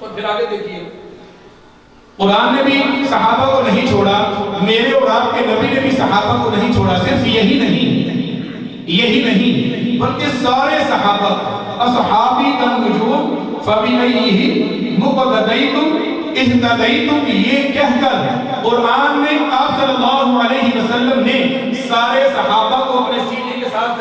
اور پھر آگے دیکھیے قرآن نے بھی صحابہ کو نہیں چھوڑا، میرے اور آپ کے نبی نے بھی صحابہ کو نہیں چھوڑا، صرف یہی نہیں بلکہ سارے صحابہ اصحابی النجوم فبأیہم مقتدیتم اہتدیتم، یہ کہہ کر قرآن میں آپ صلی اللہ علیہ وسلم نے سارے صحابہ کو اپنے سینے کے ساتھ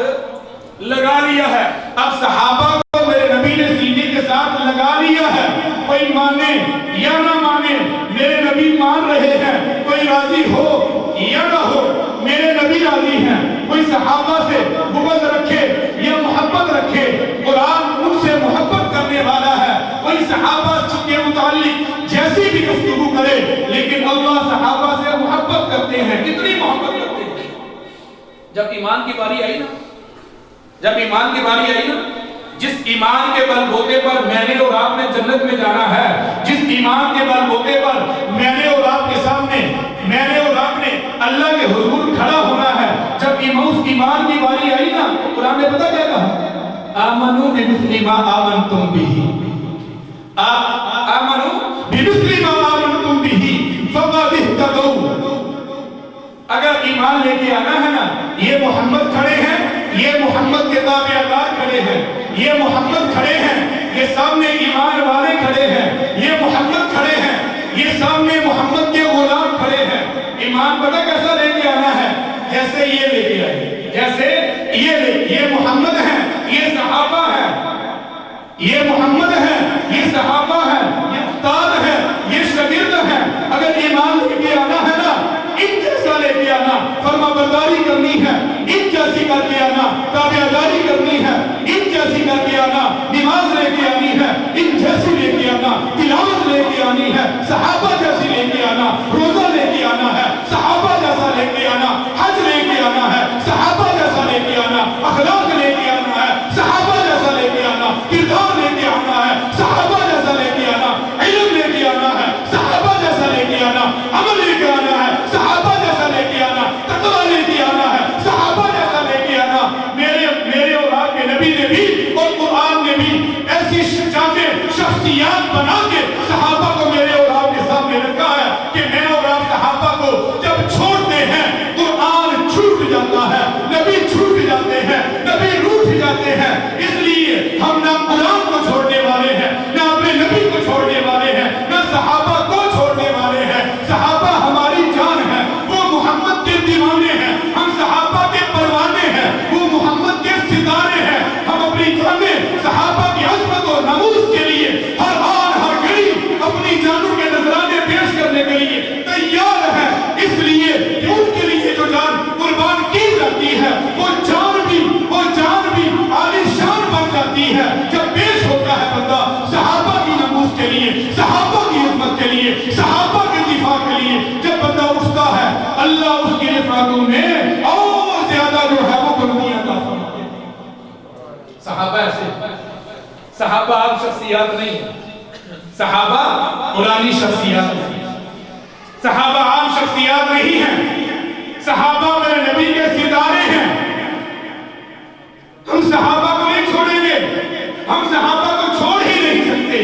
لگا لیا ہے۔ اب صحابہ کو میرے نبی نے سینے کے ساتھ لگا لیا ہے، کوئی مانے یا نہ مانے میرے نبی مان رہے ہیں، کوئی راضی ہو یا نہ ہو میرے نبی راضی ہیں۔ کوئی صحابہ سے بغض رکھے یا محبت رکھے، قرآن ان سے محبت کرنے والا ہے۔ کوئی صحابہ کے متعلق جیسی بھی گفتگو کرے، لیکن اللہ صحابہ سے محبت کرتے ہیں۔ کتنی محبت کرتے ہیں؟ جب ایمان کی باری آئی نا، جس ایمان کے بل بوتے پر میں نے اور آپ نے جنت میں جانا ہے، جس ایمان کے بل بوتے پر میں نے اور آپ کے سامنے میں نے اور آپ نے اللہ کے حضور کھڑا ہونا ہے، جب اس ایمان کی باری آئی نا، قرآن نے پتہ کیا کہا؟ آمنوا بمثل ما آمنتم به، آمنوا بمثل ما آمنتم به فقد اهتدوا۔ اگر ایمان لے کے آنا ہے نا، یہ محمد کھڑے ہیں، یہ محمد کے تابعدار کھڑے ہیں، یہ محمد کھڑے ہیں، یہ سامنے ایمان والے کھڑے ہیں، یہ محمد کھڑے ہیں، یہ سامنے محمد کے غلام کھڑے ہیں۔ ایمان پتہ کیسا لے کے آنا ہے؟ جیسے یہ لے کے آئے، جیسے یہ محمد ہیں، یہ صحابہ ہیں، یہ محمد ہیں، یہ صحابہ ہیں، یہ استاد ہیں، یہ شاگرد ہیں۔ اگر ایمان لے کے آنا ہے نا، ان جیسا لے کے آنا، فرما برداری کرنی ہے، ان جیسی کر کے آنا، تابعداری کرنی ہے، ان جیسی کر کے آنا، نماز لے کے آنی ہے، ان جیسی لے کے آنا، تلاوت لے کے آنی ہے، صحابہ جیسی لے کے آنا، روزہ لے کے آنا ہے، صحابہ جیسا لے کے آنا، حج لے کے آنا ہے، صحابہ جیسا لے کے آنا، اخلاق لے کے آنا ہے، صحابہ جیسا لے کے آنا، کردار لے کے آنا ہے، صحابہ جیسا لے کے آنا، علم لے کے آنا ہے، صحابہ جیسا لے کے آنا، عمل لے کے آنا ہے، صحابہ جیسا لے کے آنا، تقویٰ لے کے آنا ہے، صحابہ جیسا لے کے آنا۔ میرے اور آپ کے نبی نے بھی اور قرآن نے بھی ایسی شخصیات بنا کے صحابہ کو میرے اور آپ کے سامنے رکھا ہے کہ میں اور آپ صحابہ کو جب چھوڑتے ہیں، قرآن چھوٹ جاتا ہے، نبی چھوٹ جاتے ہیں، نبی روٹ جاتے ہیں۔ اس لیے ہم نہ قرآن کو چھوڑنے والے ہیں، نہ اپنے نبی کو چھوڑنے والے ہیں، نہ صحابہ کو چھوڑنے والے ہیں۔ صحابہ ہماری جان ہے، وہ محمد کے دیوانے ہیں، ہم صحابہ کے پروانے ہیں، وہ محمد کے ستارے ہیں۔ ہم اپنی جانیں صحابہ کی عظمت اور نموز کے لیے ہر آن ہر گھڑی اپنی جانوں کے نذرانے پیش کرنے کے لیے تیار ہیں۔ اس لیے کہ ان کے لیے جو جان قربان کی جاتی ہے، وہ جان بھی عالی شان بن جاتی ہے جب پیش ہوتا ہے بندہ صحابہ کی نموز کے لیے، صحابہ کی عظمت کے لیے، صحابہ کے دفاع کے لیے۔ جب بندہ اٹھتا ہے، اللہ اس کی رفعتوں میں اور زیادہ جو ہے وہ بلندیاں عطا فرماتے ہیں۔ صحابہ ایسے، صحابہ عام شخصیات نہیں، صحابہ قرآنی شخصیات نہیں، صحابہ عام شخصیات نہیں ہیں، صحابہ میرے نبی کے ستارے ہیں۔ ہم صحابہ کو نہیں چھوڑیں گے، ہم صحابہ کو چھوڑ ہی نہیں سکتے۔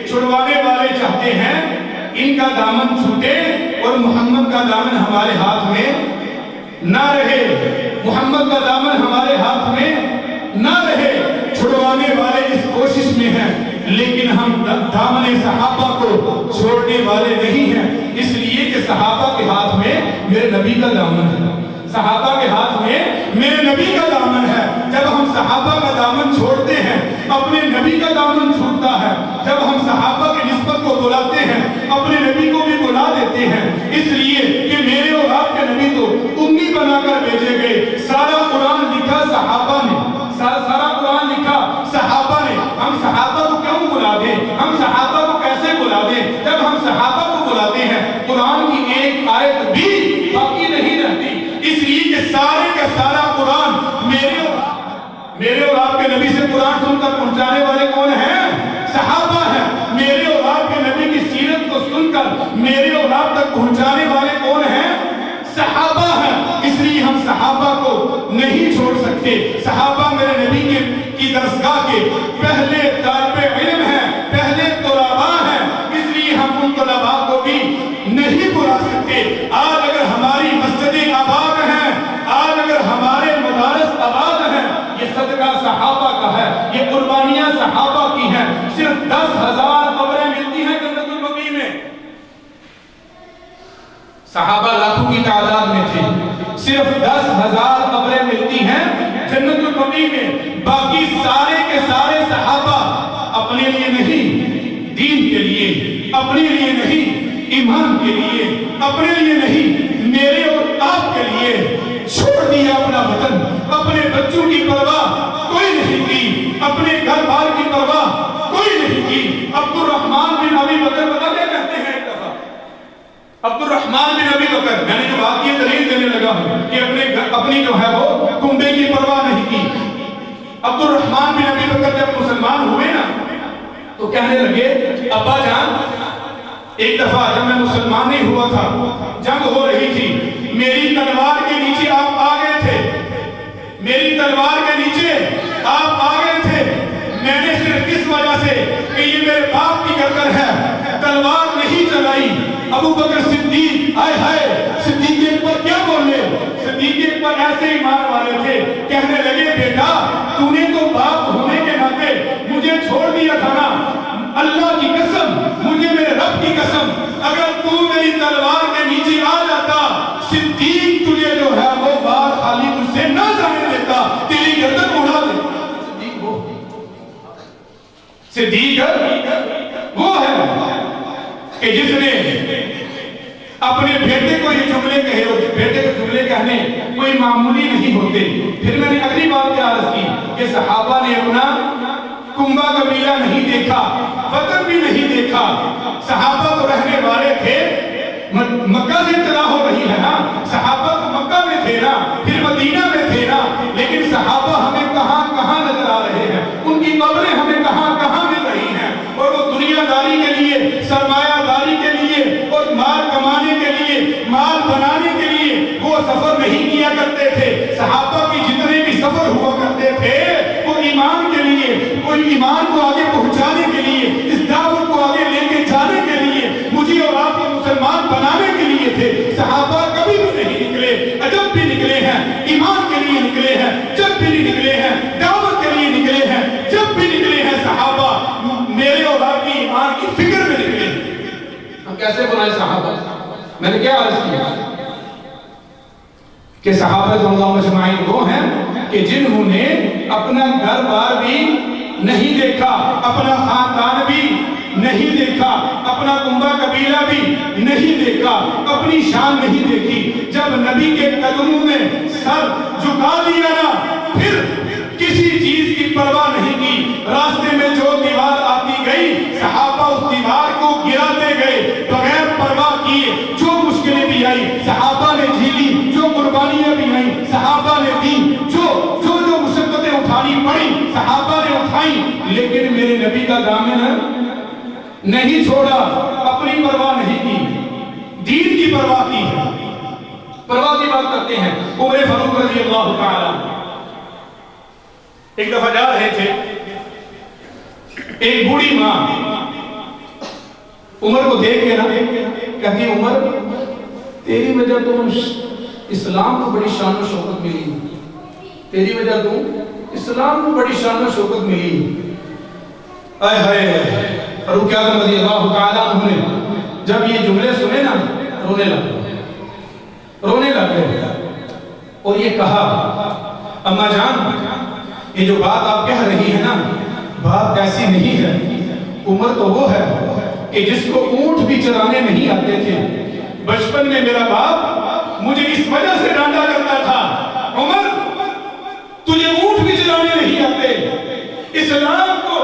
چھڑوانے والے چاہتے ہیں ان کا دامن چھوٹے اور محمد کا دامن ہمارے ہاتھ میں نہ رہے، محمد کا دامن ہمارے ہاتھ میں نہ رہے۔ چھڑوانے والے اس کوشش میں ہیں، لیکن ہم دامن صحابہ کو چھوڑنے والے نہیں ہیں، اس لیے کہ صحابہ کے ہاتھ میں میرے نبی کا دامن ہے، صحابہ کے ہاتھ میں میرے نبی کا دامن ہے۔ جب ہم صحابہ کا دامن چھوڑتے ہیں، اپنے نبی کا دامن چھوٹتا ہے۔ جب ہم صحابہ کی نسبت کو بلاتے ہیں، اپنے نبی کو بھی بلا دیتے ہیں، اس لیے کہ میرے اور آپ کے نبی تو امی بنا کر بھیجے گئے۔ سارا قرآن لکھا صحابہ نے، سارا قرآن لکھا صحابہ نے۔ ہم صحابہ کو کیوں بلا دیں؟ ہم صحابہ کو کیسے بلا دیں؟ جب ہم صحابہ کو بلاتے ہیں، قرآن کی ایک آیت بھی باقی نہیں رہتی، اس لیے کہ سارے کا سارا قرآن میرے اور آپ کے نبی سے قرآن سن کر پہنچانے والے کون ہیں؟ صحابہ ہیں۔ میرے اور آپ کے نبی کی سیرت کو سن کر میرے اور آپ تک پہنچانے والے کون ہیں؟ صحابہ ہیں۔ اس لیے ہم صحابہ کو نہیں چھوڑ سکتے۔ صحابہ میرے نبی کی درسگاہ کے پہلے طالب علم ہیں، پہلے طلباء ہیں، سکتے. آج اگر ہماری مسجدیں آباد ہیں, آج اگر ہمارے مدارس آباد ہیں, یہ صدقہ صحابہ کا ہے, یہ قربانیاں صحابہ کی ہیں. صرف 10,000 قبریں ملتی ہیں جنت البقیع میں. صحابہ لاکھوں کی تعداد میں تھے, صرف 10,000 قبریں ملتی ہیں جنت البقیع میں. باقی سارے کے سارے صحابہ اپنے لیے نہیں, دین کے لیے, اپنے لیے نہیں, ایمان کے لیے, اپنے لیے نہیں, میرے اور آپ کے لیے چھوڑ دیا اپنا وطن. اپنے بچوں کی پرواہ کوئی نہیں کی, اپنے گھر بار کی پرواہ کوئی نہیں کی. عبد الرحمن بن ابی بکر پتہ کیا کہتے ہیں ایک دفعہ, عبد الرحمن بن ابی بکر, میں نے جو بات کی دلیل دینے لگا ہوں کہ اپنی جو ہے وہ کنبے کی پرواہ نہیں کی. عبد الرحمن بن ابی بکر جب مسلمان ہوئے نا تو کہنے لگے, ابا جان ایک دفعہ جب میں مسلمان نہیں ہوا تھا, جنگ ہو رہی تھی, میری تلوار کے نیچے آپ آ گئے تھے, میری تلوار کے نیچے آپ آ گئے تھے. میں نے صرف اس وجہ سے کہ یہ میرے باپ کی گردن ہے تلوار نہیں چلائی. ابو بکر صدیق, ہائے ہائے, صدیق اکبر کیا بولے, صدیق اکبر ایسے ایمان والے تھے, کہنے لگے بیٹا تو نے تو باپ ہونے کے ناطے مجھے چھوڑ دیا تھا نا, اللہ کی قسم, مجھے میرے رب کی قسم, اگر تو میری تلوار کے نیچے آ جاتا, صدیق تجھے جو ہے وہ بات خالی مجھ سے نہ جانے دیتا, تیری گردن اڑا دیتا. صدیق وہ ہے کہ جس نے اپنے بیٹے کو یہ جملے کہے, بیٹے کو جملے کہنے کوئی معمولی نہیں ہوتے. پھر میں نے اگلی بات کیا عرض کی کہ صحابہ نے اپنا کنبہ قبیلہ نہیں دیکھا, وطن بھی نہیں دیکھا. صحابہ تو رہنے والے تھے, مکہ سے اطلاع ہو رہی ہے نا, صحابہ تو مکہ میں تھے نا, پھر مدینہ میں تھے نا, لیکن صحابہ ہمیں کہاں کہاں نظر آ رہے ہیں, ان کی قبریں ہمیں کہاں کہاں مل رہی ہیں. اور وہ دنیا داری کے لیے, سرمایہ داری کے لیے اور مال کمانے کے لیے, مال بنانے کے لیے وہ سفر نہیں کیا کرتے تھے. صحابہ کی جتنے بھی سفر ہوا کرتے تھے وہ ایمان کے لیے, وہ ایمان کو آگے پہنچانے کے لیے, اس دعوت کو آگے لے کے جانے کے لیے, مجھے اور آپ کو مسلمان بنانے کے لیے تھے. صحابہ کبھی بھی نہیں نکلے, جب بھی نکلے ہیں ایمان کے لیے نکلے ہیں, جب بھی نکلے ہیں دعوت کے لیے نکلے ہیں, جب بھی نکلے ہیں صحابہ میرے اور آپ کی ایمان کی فکر میں نکلے. ہم کیسے بنائے صحابہ؟ میں نے کیا عرض کیا کہ صحابہ رضی اللہ اجمعین وہ ہیں کہ جنہوں نے اپنا گھر بار بھی نہیں دیکھا, اپنا خاندان بھی نہیں دیکھا, اپنا کنبہ قبیلہ بھی نہیں دیکھا, اپنی شان نہیں دیکھی. جب نبی کے قدموں میں سر جھکا دیا نا, پھر کسی چیز کی پرواہ نہیں کی. راستے میں جو دیوار آتی گئی صحابہ اس دیوار کو گراتے گئے بغیر پرواہ کیے. جو مشکلیں بھی آئی صحابہ نے جھیلی, جو قربانیاں بھی آئیں صحابہ نے دی, جو مشقتیں اٹھانی پڑی صحابہ نے اٹھائی, لیکن میرے نبی کا دامن نہیں چھوڑا, اپنی پرواہ نہیں کی, دین کی پرواہ کی ہے. پرواہ کی بات کرتے ہیں عمر فاروق رضی اللہ تعالی. ایک دفعہ جا رہے تھے, ایک بوڑھی ماں عمر کو دیکھ کے نا کہتی, عمر تیری وجہ تو اسلام کو بڑی شان و شوکت ملی, تیری وجہ تو اسلام کو بڑی شان و شوکت ملی. آئے ہائے, فاروق اعظم رضی اللہ تعالیٰ عنہ نے جب یہ جملے سنے نا رونے لگے اور یہ کہا, اماں جان یہ جو بات آپ کہہ رہی ہے نا بات ایسی نہیں ہے. عمر تو وہ ہے کہ جس کو اونٹ بھی چرانے نہیں آتے تھے. بچپن میں میرا باپ مجھے اس وجہ سے ڈانٹا کرتا تھا, عمر تجھے اونٹ بھی چلانے نہیں آتے. اسلام کو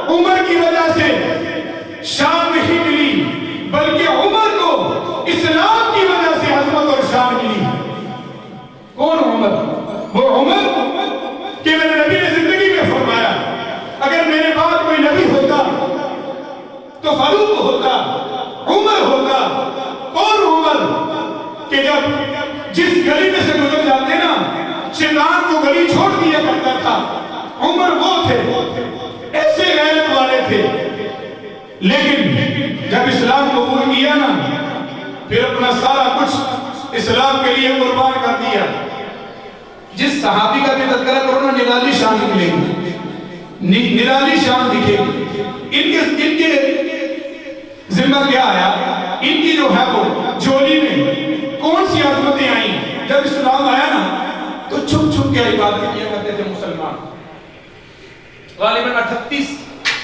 عمر کی وجہ سے شان نہیں ملی, بلکہ عمر کو اسلام کی وجہ سے عظمت اور شان ملی. کون عمر؟ وہ عمر کہ میرے نبی نے زندگی میں فرمایا اگر میرے بعد کوئی نبی ہوتا تو فاروق ہوتا, عمر ہوتا. کون عمر کہ جب جس گلی میں سے گزر جاتے نا شیطان کو گلی چھوڑ دیا کرتا تھا. عمر وہ تھے, ایسے غیرت والے تھے, لیکن جب اسلام کو پھر اپنا سارا کچھ اسلام کے لیے قربان کر دیا۔ جس صحابی کا بھی تذکرہ کرو نا نرالی شان نکلے گی، نرالی شان دکھے گی۔ ان کے ذمہ کیا آیا؟ ان کی جو ہے وہ جولی میں کون سی عظمتیں آئیں؟ جب اسلام آیا نا تو چھپ چھپ کے عبادت کیا کرتے تھے مسلمان۔ غالباً 38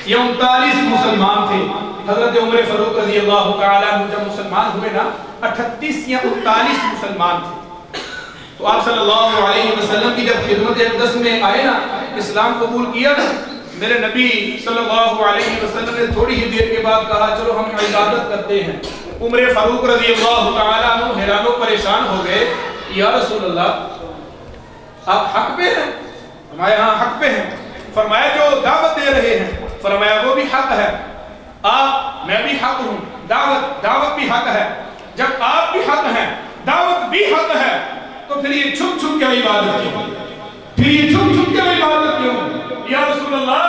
یا 39 مسلمان تھے۔ حضرت عمر فاروق رضی اللہ تعالیٰ عنہ جب مسلمان ہوئے نا 38 یا 39 مسلمان تھے۔ تو آپ صلی اللہ علیہ وسلم کی جب خدمت اقدس میں آئے نا، اسلام قبول کیا نا، میرے نبی صلی اللہ علیہ وسلم نے تھوڑی ہی دیر کے بعد کہا چلو ہم عبادت کرتے ہیں۔ عمر فاروق رضی اللہ تعالیٰ عنہ حیران و پریشان ہو گئے، یا رسول اللہ آپ حق پہ ہیں؟ فرمایا ہاں حق پہ ہیں۔ فرمایا جو دعوت دے رہے ہیں، فرمایا وہ بھی حق ہے، آپ میں بھی حق ہوں، دعوت بھی حق ہے۔ جب آپ بھی حق ہیں، دعوت بھی حق ہے، تو پھر یہ چھپ چھپ کے عبادت کیوں؟ پھر یہ چھپ چھپ کے عبادت کیوں؟ یا رسول اللہ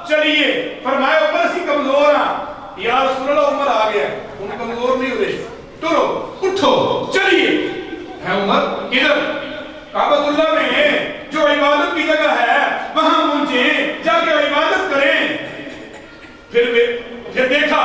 چلیے۔ فرمایا عمر سی کمزور ہیں۔ یا رسول اللہ عمر آ گیا، انہیں کمزور نہیں ہوئے، ٹرو اٹھو چلیے۔ ہے عمر ادھر کعبۃ اللہ میں جو عبادت کی جگہ ہے وہاں پہنچے، جا کے عبادت کریں۔ پھر دیکھا،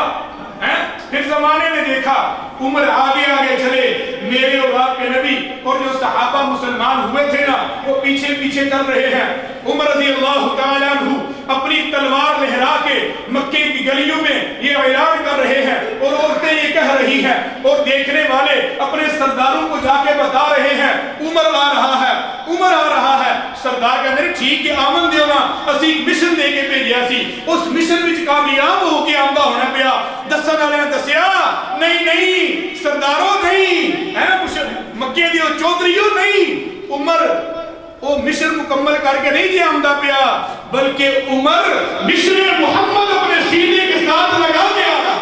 پھر زمانے میں دیکھا عمر آگے آگے چلے، میرے اور آپ کے نبی اور جو صحابہ مسلمان ہوئے تھے نا وہ پیچھے پیچھے چل رہے ہیں۔ عمر رضی اللہ تعالیٰ عنہ اپنی تلوار لہرا کے مکے کی گلیوں میں یہ اعلان کر رہے ہیں اور عورتیں یہ کہہ رہی ہیں اور دیکھنے والے اپنے سرداروں کو جا کے بتا رہے ہیں عمر آ رہا ہے، عمر آ رہا ہے۔ سردار کہتے ہیں ٹھیک ہے آمن دیو نا، اسی مشن دے کے بھیجیا سی، اس مشن وچ کامیاب ہو کے آمدہ ہونا پیا۔ دسن والے نے دسیا نہیں سرداروں نہیں، مکے دیو چودھریوں نہیں، عمر وہ مشن مکمل کر کے نہیں جی آمدہ پیا، بلکہ عمر مشن محمد اپنے سینے کے ساتھ لگا کے آگا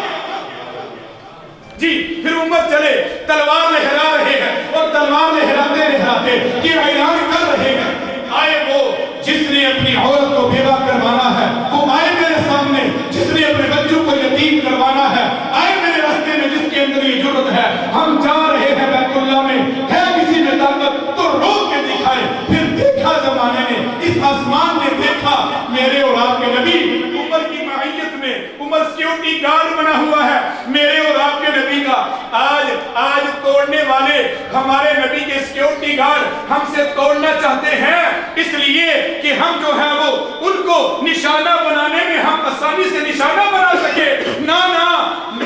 جی۔ پھر عمر چلے، تلوار لہرا رہے ہیں اور تلوار لہراتے لہراتے یہ اعلان کر رہے ہیں آئے وہ جس نے اپنی عورت کو بیوہ کروانا ہے، وہ آئے میرے سامنے، جس نے اپنے بچوں کو یتیم کروانا ہے آئے میرے راستے میں، جس کے اندر یہ جرت ہے۔ ہم جا رہے ہیں بیت اللہ میں، ہے کسی میں طاقت تو روک کے دکھائے۔ پھر دیکھا زمانے نے، اس آسمان نے دیکھا میرے اور آپ کے نبی عمر کی معیت میں، عمر سیکیورٹی گارڈ بنا ہوا ہے میرے اور آپ کے نبی کا۔ آج توڑنے والے ہمارے نبی کے سیکیورٹی گارڈ ہم سے توڑنا چاہتے ہیں، اس لیے کہ ہم جو ہے وہ ان کو نشانہ بنانے میں ہم آسانی سے نشانہ بنا سکے۔ نہ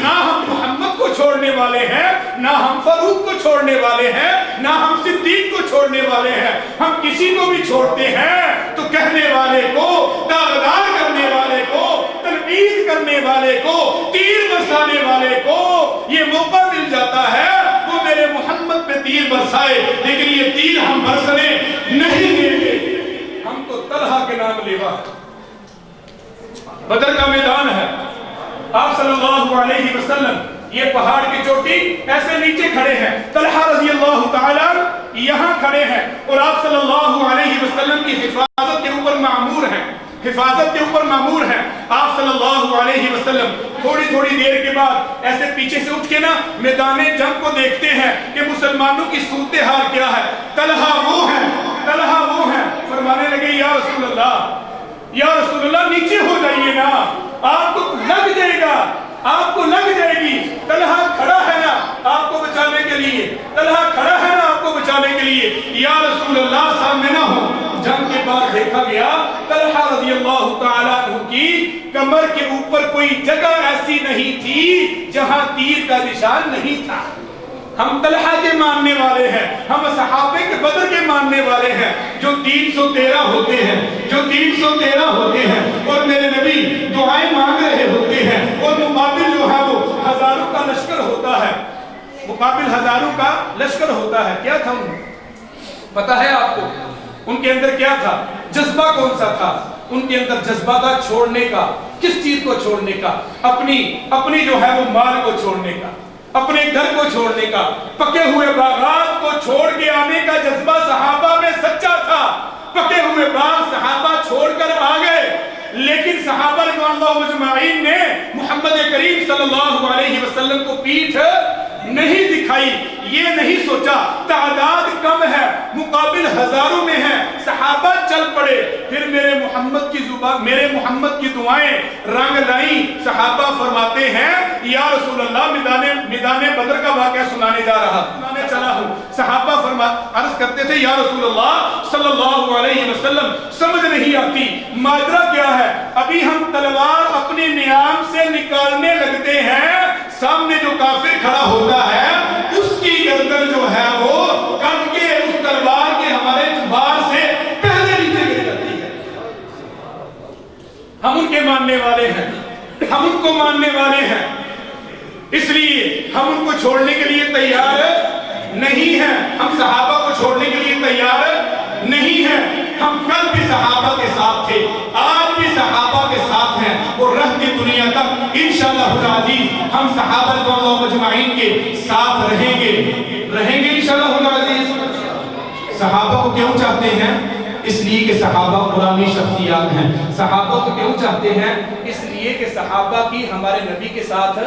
ہم محمد کو چھوڑنے والے ہیں، نہ ہم فاروق کو چھوڑنے والے ہیں، نہ ہم صدیق کو چھوڑنے والے ہیں۔ ہم کسی کو بھی چھوڑتے ہیں تو کہنے والے کو، داغدار کرنے والے کو، تنقید کرنے والے کو، تیر برسانے والے کو یہ موقع مل جاتا ہے وہ میرے محمد پہ تیر برسائے، لیکن یہ تیر ہم برسنے نہیں دیں گے۔ ہم تو طلحہ کے نام لیوا ہے، بدر کا میدان ہے، آپ صلی اللہ علیہ وسلم یہ پہاڑ کی چوٹی ایسے نیچے کھڑے ہیں، طلحہ رضی اللہ تعالیٰ یہاں کھڑے ہیں اور آپ صلی اللہ علیہ وسلم کی حفاظت کے اوپر معمور ہیں، حفاظت کے اوپر معمور ہیں۔ آپ صلی اللہ علیہ وسلم تھوڑی تھوڑی دیر کے بعد ایسے پیچھے سے اٹھ کے نا میدان جنگ کو دیکھتے ہیں کہ مسلمانوں کی صورتحال کیا ہے۔ طلحہ وہ ہیں، فرمانے لگے یا رسول اللہ نیچے ہو جائیے نا، آپ کو لگ جائے گا، آپ کو لگ جائے گی۔ طلحہ کھڑا ہے نا آپ کو بچانے کے لیے، طلحہ کھڑا ہے نا آپ کو بچانے کے لیے، یا رسول اللہ سامنے نہ ہو۔ جنگ کے بعد دیکھا گیا طلحہ رضی اللہ تعالیٰ عنہ کی کمر کے اوپر کوئی جگہ ایسی نہیں تھی جہاں تیر کا نشان نہیں تھا۔ ہم طلحہ کے ماننے والے ہیں، ہم صحابہ کے بدر کے ماننے والے ہیں جو 313 ہوتے ہیں اور میرے نبی دعائیں مانگ رہے ہوتے ہیں اور مقابل جو ہے وہ ہزاروں کا لشکر ہوتا ہے، کیا تھا پتہ ہے آپ کو ان کے اندر کیا تھا؟ جذبہ کون سا تھا؟ ان کے اندر جذبہ تھا چھوڑنے کا۔ کس چیز کو چھوڑنے کا؟ اپنی جو ہے وہ مال کو چھوڑنے کا، اپنے گھر کو چھوڑنے کا، پکے ہوئے باغات کو چھوڑ کے آنے کا جذبہ صحابہ میں سچا تھا۔ پکے ہوئے باغ صحابہ چھوڑ کر آ گئے، لیکن صحابہ رضوان اللہ اجمعین نے محمد کریم صلی اللہ علیہ وسلم کو پیٹھ نہیں دکھائی، یہ نہیں سوچا تعداد کم ہے، مقابل ہزاروں میں ہے، صحابہ چل پڑے، پھر میرے محمد کی زبان، میرے محمد کی دعائیں رنگ لائیں۔ صحابہ فرماتے ہیں یا رسول اللہ میدان بدر کا واقعہ سنانے جا رہا، سنانے چلا ہوں۔ صحابہ عرض کرتے تھے یا رسول اللہ صلی اللہ علیہ وسلم سمجھ نہیں آتی ماجرا کیا ہے، ابھی ہم تلوار اپنے نیام سے نکالنے لگتے ہیں، سامنے جو کافر کھڑا ہوتا ہے اس کی گردن جو ہے وہ کٹ کے اس تلوار کے ہمارے جبار سے پہلے نیچے گر جاتی ہے۔ ہم ان کے ماننے والے ہیں، ہم ان کو ماننے والے ہیں، اس لیے ہم ان کو چھوڑنے کے لیے تیار نہیں ہیں، ہم صحابہ کو چھوڑنے کے لیے تیار نہیں ہیں۔ ہم کل بھی صحابہ کے ساتھ تھے، آج بھی صحابہ کے ساتھ ہیں، اور رہتی دنیا تک انشاءاللہ العزیز ہم صحابہ رضوان اللہ مجمعین کے ساتھ رہیں گے انشاءاللہ العزیز۔ صحابہ کو کیوں چاہتے ہیں؟ اس لیے کہ صحابہ قرآنی شخصیات ہیں۔ صحابہ کو کیوں چاہتے ہیں؟ اس لیے کہ صحابہ کی ہمارے نبی کے ساتھ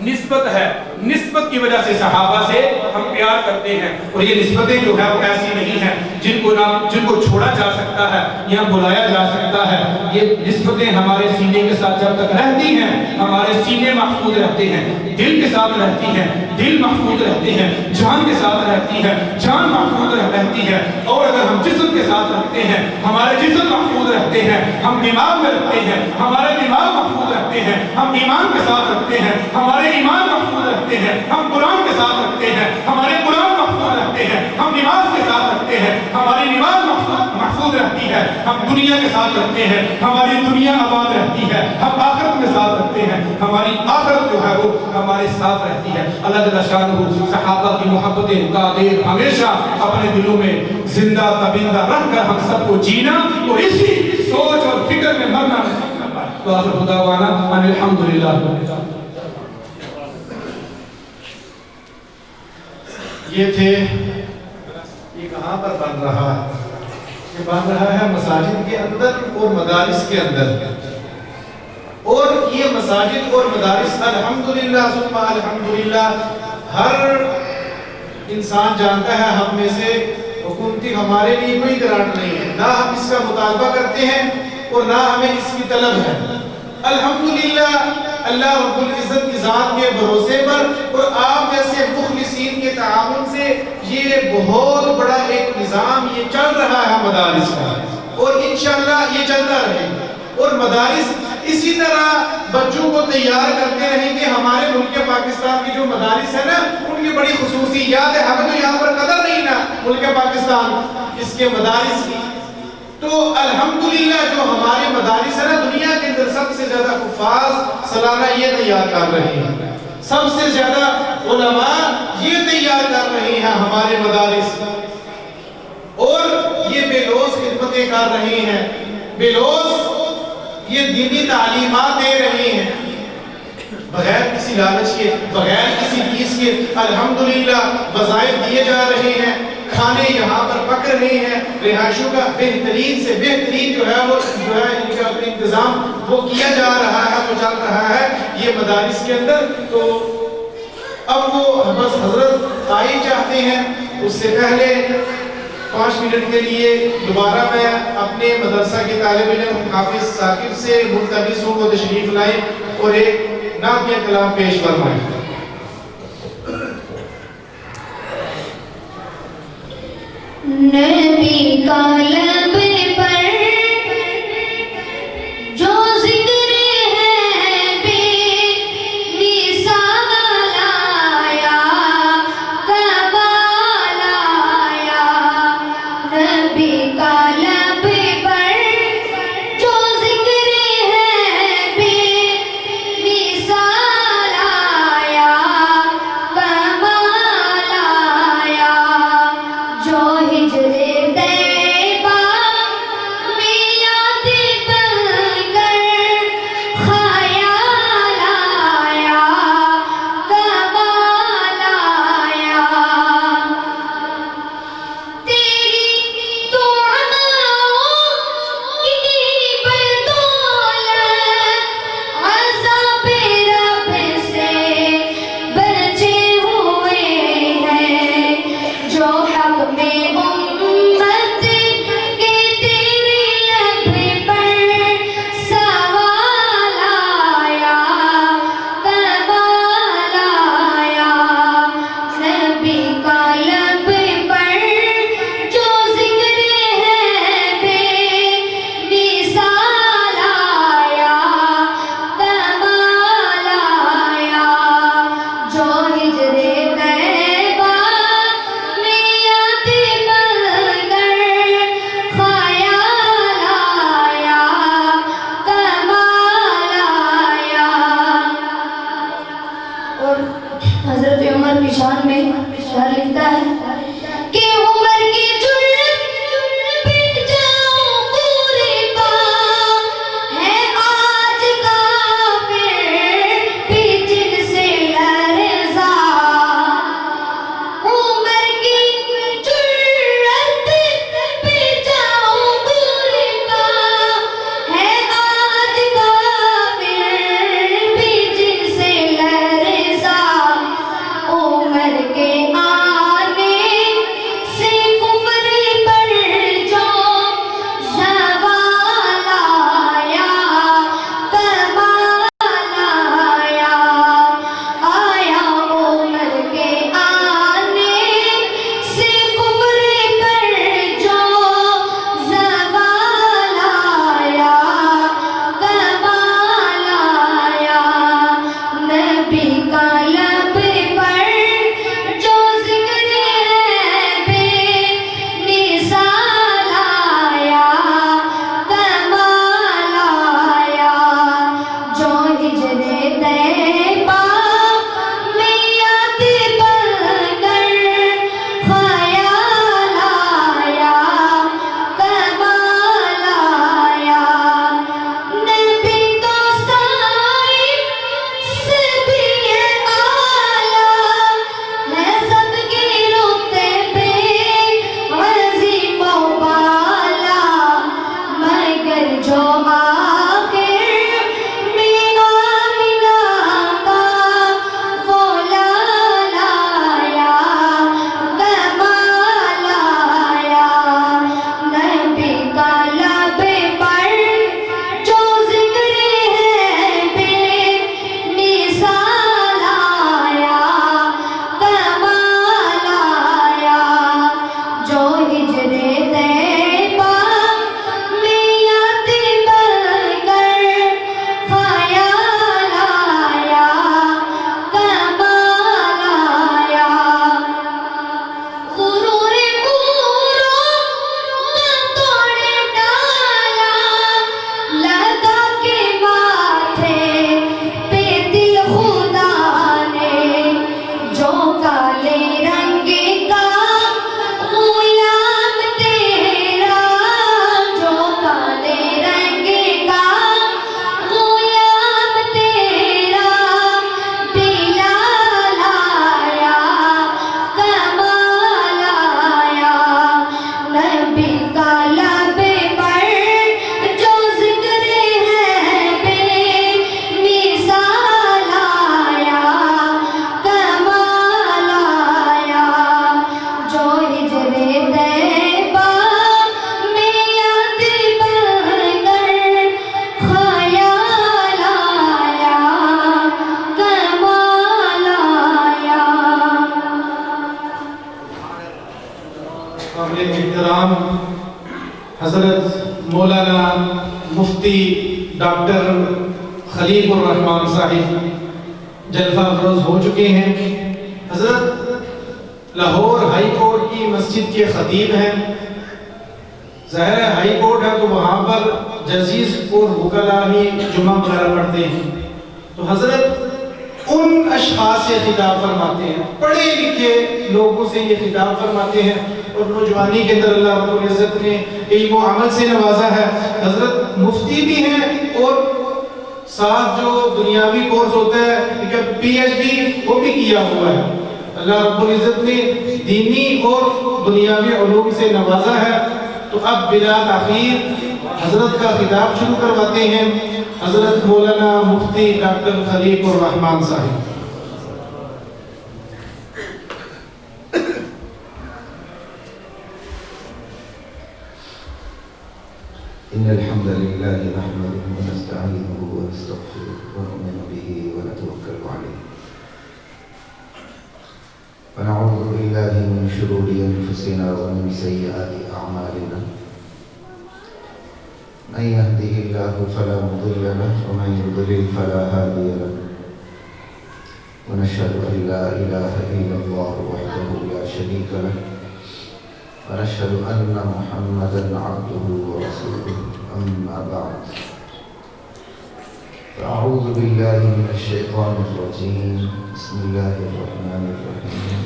نسبت ہے، نسبت کی وجہ سے صحابہ سے ہم پیار کرتے ہیں، اور یہ نسبتیں جو ہے وہ ایسی نہیں ہیں جن کو چھوڑا جا سکتا ہے یا بلایا جا سکتا ہے۔ یہ نسبتیں ہمارے سینے کے ساتھ جب تک رہتی ہیں ہمارے سینے محفوظ رہتے ہیں، دل کے ساتھ رہتی ہیں، دل محفوظ رہتے ہیں، جان کے ساتھ رہتی ہے، جان محفوظ رہتی ہے، اور اگر ہم جسم کے ساتھ رکھتے ہیں ہمارے جسم محفوظ رہتے ہیں، ہم دماغ میں رکھتے ہیں ہمارے دماغ محفوظ رہتے ہیں، ہم ایمان کے ساتھ رکھتے ہیں ہمارے ایمان محفوظ رہتے ہیں، ہم قرآن کے ساتھ رکھتے ہیں ہمارے قرآن محفوظ رہتے ہیں، ہم نماز کے ساتھ رکھتے ہیں ہماری نماز محفوظ رہتی ہے، ہم دنیا کے ساتھ رکھتے ہیں ہماری دنیا آباد رہتی ہے، ہم آخرت کے ساتھ رکھتے ہیں ہماری آخرت جو ہے وہ ہمارے ساتھ رہتی ہے۔ اللہ جل شانہ صحابہ کی محبتیں قادر ہمیشہ اپنے دلوں میں زندہ تبندہ رکھ کر ہم سب کو جینا اور اسی سوچ اور فکر میں مرنا نصیب فرمائے۔ تو آخر دعوانا ان الحمدللہ۔ یہ تھے، یہ کہاں پر بن رہا ہے؟ یہ بن رہا ہے مساجد کے اندر اور مدارس کے اندر، اور یہ مساجد اور مدارس الحمدللہ ثم الحمدللہ ہر انسان جانتا ہے، ہم میں سے حکومتی ہمارے لیے کوئی گرانٹ نہیں ہے، نہ ہم اس کا مطالبہ کرتے ہیں اور نہ ہمیں اس کی طلب ہے۔ الحمدللہ اللہ رب العزت کی ذات کے بھروسے پر اور آپ جیسے مخلصین کے تعاون سے یہ بہت بڑا ایک نظام یہ چل رہا ہے مدارس کا، اور انشاءاللہ یہ چلتا رہے گا، اور مدارس اسی طرح بچوں کو تیار کرتے رہیں گے۔ ہمارے ملک پاکستان کی جو مدارس ہیں نا ان کی بڑی خصوصیات ہے، ہمیں تو یہاں پر قدر نہیں نا ملک پاکستان اس کے مدارس کی۔ تو الحمدللہ جو ہمارے مدارس ہیں نا دنیا کے اندر سب سے زیادہ حفاظ سالانہ یہ تیار کر رہے ہیں، سب سے زیادہ علماء یہ تیار کر رہے ہیں ہمارے مدارس، اور یہ بے لوث خدمتیں کر رہے ہیں، بے لوث یہ دینی تعلیمات دے رہے ہیں بغیر کسی لالچ کے، بغیر کسی فیس کے۔ الحمدللہ وظائف دیے جا رہے ہیں، کھانے یہاں پر پک رہے ہیں، رہائشوں کا بہترین سے بہترین جو ہے ان کا انتظام وہ کیا جا رہا ہے، وہ چل رہا ہے یہ مدارس کے اندر۔ تو اب وہ بس حضرت آئی چاہتے ہیں، اس سے پہلے 5 منٹ کے لیے دوبارہ میں اپنے مدرسہ کے طالب علم حافظ ثاقب سے ملتمس ہوں وہ تشریف لائیں اور ایک نعت یا کلام پیش فرمائیں۔ نبی کا لب پر جو ذکر ہے بے مثال آیا، کمال آیا۔ نبی کا لب پر جو ذکر ہے بے مثال آیا، کمال آیا۔ جو ہجر طیبہ مفتی ڈاکٹر خلیق الرحمان صاحب جلوہ افروز ہو چکے ہیں. حضرت لاہور ہائی کورٹ کی مسجد کے خطیب ہیں. ظاہر ہے ہائی کورٹ ہے تو وہاں پر ججز اور وکلاء ہی جمعہ وغیرہ پڑھتے ہیں. تو حضرت ان اشخاص سے خطاب فرماتے ہیں, پڑھے لکھے لوگوں سے یہ خطاب فرماتے ہیں, اور نوجوانی کے اندر اللہ رب العزت نے علم و عمل سے نوازا ہے. حضرت مفتی بھی ہیں اور ساتھ جو دنیاوی کورس ہوتا ہے پی ایچ ڈی وہ بھی کیا ہوا ہے. اللہ رب العزت نے دینی اور دنیاوی علوم سے نوازا ہے. تو اب بلا تاخیر حضرت کا خطاب شروع کرواتے ہیں. حضرت مولانا مفتی ڈاکٹر خلیق الرحمان صاحب. إن الحمد لله نحمده ونستعينه ونستغفره ونؤمن به ونتوكل عليه ونعوذ بالله من شرور أنفسنا ومن سيئات أعمالنا من يهده الله فلا مضل له ومن يضلل فلا هادي له ونشهد أن لا إله إلا الله وحده لا شريك له ونشهد أن محمدًا عبده ورسوله أما بعد فأعوذ بالله من الشيطان الرجيم بسم الله الرحمن الرحيم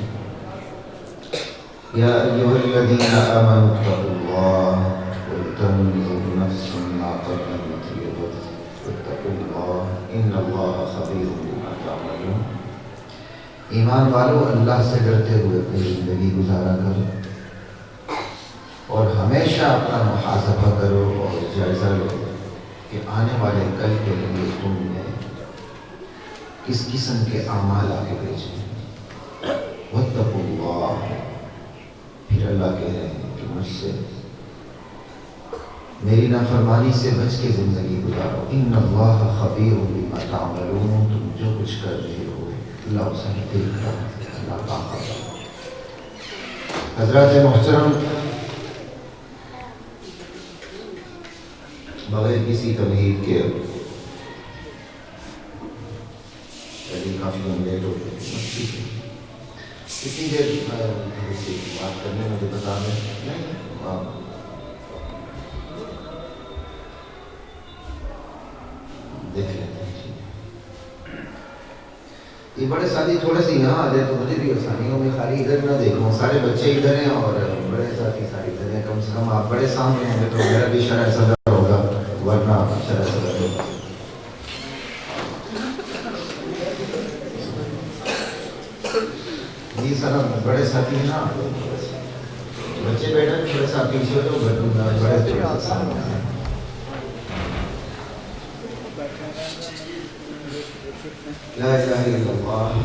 يا أيها الذين آمنوا اتقوا الله ولتنظر نفس ما قدمت لغد واتقوا الله إن الله خبير بما تعملون. ایمان والو, اللہ سے ڈرتے ہوئے اپنی زندگی گزارا کرو اور ہمیشہ اپنا محاسبہ کرو اور جائزہ لو کہ آنے والے کل کے لیے تم نے کس قسم کے اعمال آگے بھیجے. واتقوا اللہ, پھر اللہ کہہ رہے ہیں کہ مجھ سے میری نافرمانی سے بچ کے زندگی گزارو. ان اللہ خبیر بما تعملون, تم جو کچھ کر رہے ہو اللہ اسے دیکھتا ہے, اللہ باخبر. حضرات محترم, بغیر کسی تمہید کے کافی لیٹ ہو گئے, کتنی دیر بات کرنے مجھے بتا دیں. نہیں دیکھ لیتے ہیں. یہ بڑے ساتھی تھوڑے سے یہاں آ جائے تو مجھے بھی آسانیوں میں خالی ادھر نہ دیکھوں. سارے بچے ادھر ہیں اور بڑے ساتھی سارے ادھر ہیں. کم سے کم آپ بڑے سامنے ہوں گے تو میرا بھی شرح صدر ہوگا, ورنہ شرح صدر ہوگا. جی سر, بڑے ساتھی ہیں نا, بچے بیٹھے تھوڑے سا پیچھے تو بڑے تھوڑے سا سامنے ہیں. لا الہ الا اللہ.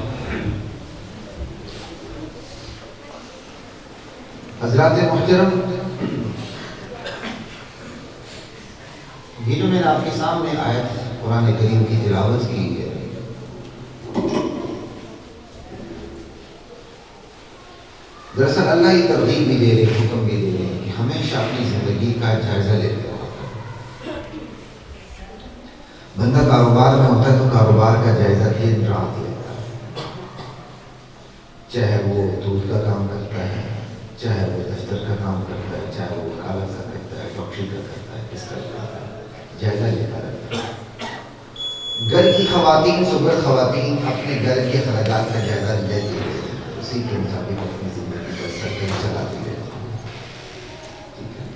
حضرات محترم, یہ جو میں نے آپ کے سامنے آیت قرآن کریم کی تلاوت کی ہے, دراصل اللہ یہ ترغیب بھی دے رہے, حکم بھی دے رہے ہیں کہ ہمیشہ اپنی زندگی کا جائزہ لیتے ہو. بندہ کاروبار میں ہوتا ہے تو کاروبار کا جائزہ دن رات لیتا ہے, چاہے وہ دودھ کا کام کرتا ہے, چاہے وہ دفتر کا کام کرتا ہے, چاہے وہ وکالت کا کرتا ہے, ڈاکٹری کا کرتا ہے, کس کا کرتا ہے, جائزہ لیتا رہتا ہے. گھر کی خواتین, صبح خواتین اپنے گھر کے اخراجات کا جائزہ لیتی ہیں, اسی کے مطابق اپنی زندگی کا سرکل چلاتی رہتی ہیں. ٹھیک ہے,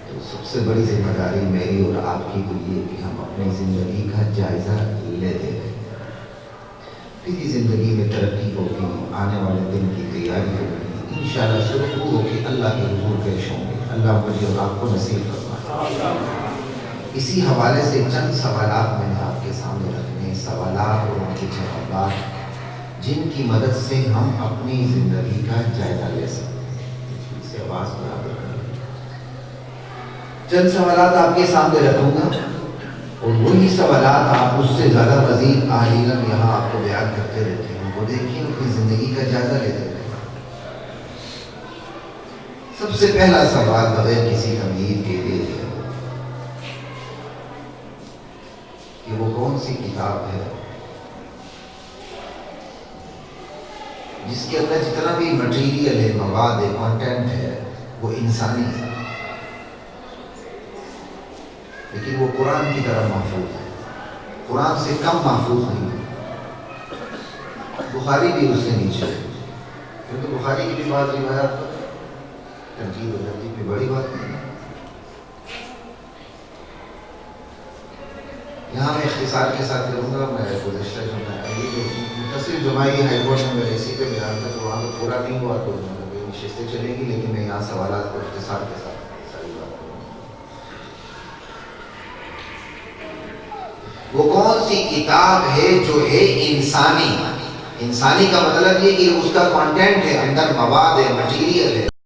تو سب سے بڑی ذمہ داری میری اور آپ کی تو یہ کہ ہم اپنی زندگی کا جائزہ لیتے رہیں. کسی زندگی میں ترقی ہوگی, آنے والے دن کی تیاری ہوگی, انشاءاللہ سرخو ہو کہ اللہ کے حضور پیش ہوں گے. اللہ مجھے اور آپ کو نصیب فرمائے. اسی حوالے سے چند سوالات میں نے آپ کے سامنے رکھنے, سوالات اور ان کے جوابات جن کی مدد سے ہم اپنی زندگی کا جائزہ لے سکتے ہیں. اس سے آواز برابر کریں. چند سوالات آپ کے سامنے رکھوں گا اور وہی سوالات آپ اس سے زیادہ مزید عالیاً یہاں آپ کو بیان کرتے رہتے ہیں. وہ دیکھیں, اپنی زندگی کا جائزہ لیتے رہتے ہیں. سب سے پہلا سوال بغیر کسی تمہید کے لیے کہ وہ کون سی کتاب ہے جس کے اندر جتنا بھی مٹیریل ہے، مواد ہے، کانٹینٹ ہے، وہ انسانی ہے، لیکن وہ قرآن کی طرح محفوظ ہے، قرآن سے کم محفوظ نہیں ہے۔ بخاری بھی اس سے نیچے ہے، کیونکہ بخاری کی بھی بعض روایات پر تنقید ہو جاتی ہے، بڑی بات نہیں ہے۔ یہاں میں اختصار کے ساتھ کروں گا، میں گزشتہ جو متصل جماعی ہائی کورٹ میں اسی پہ بیان تھا، تو وہاں تو پورا نہیں ہوا، تو نشستیں چلیں گی، لیکن میں یہاں سوالات کو اختصار کے ساتھ ساری بات کروں گا۔ وہ کون سی کتاب ہے جو ہے انسانی؟ انسانی کا مطلب یہ کہ اس کا کانٹینٹ ہے، اندر مواد ہے، مٹیریل ہے۔